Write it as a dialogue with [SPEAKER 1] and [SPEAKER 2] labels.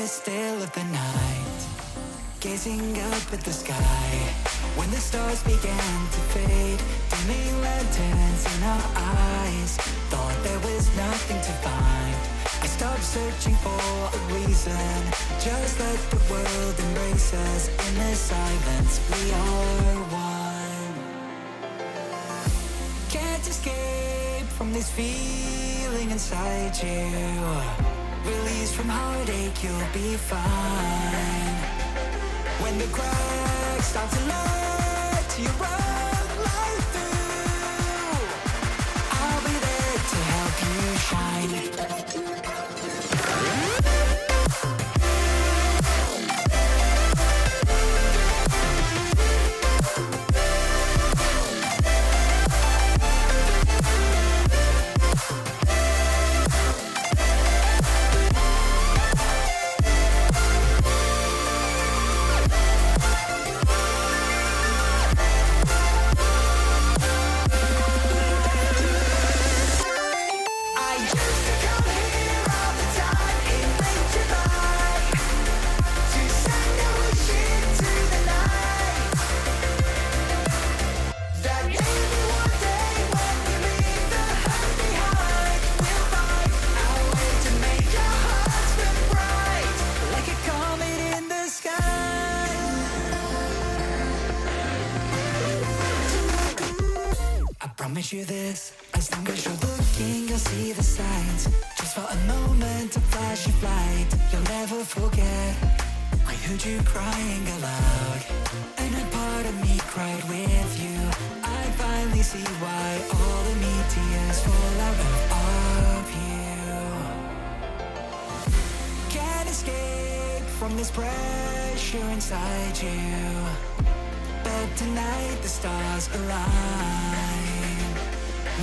[SPEAKER 1] still of the night, gazing up at the sky. When the stars began to fade, dimming lanterns in our eyes, thought there was nothing to find. I stopped searching for a reason, just let the world embrace us. In the silence, we are one. Can't escape from this feeling inside you. Release from heartache, you'll be fine. When the cracks start to let you run right through, I'll be there to help you shine. Promise you this, as long as you're looking, you'll see the signs. Just for a moment, a flash of light, you'll never forget. I heard you crying aloud, and a part of me cried with you. I finally see why all the neat tears fall out of you. Can't escape from this pressure inside you, but tonight the stars align.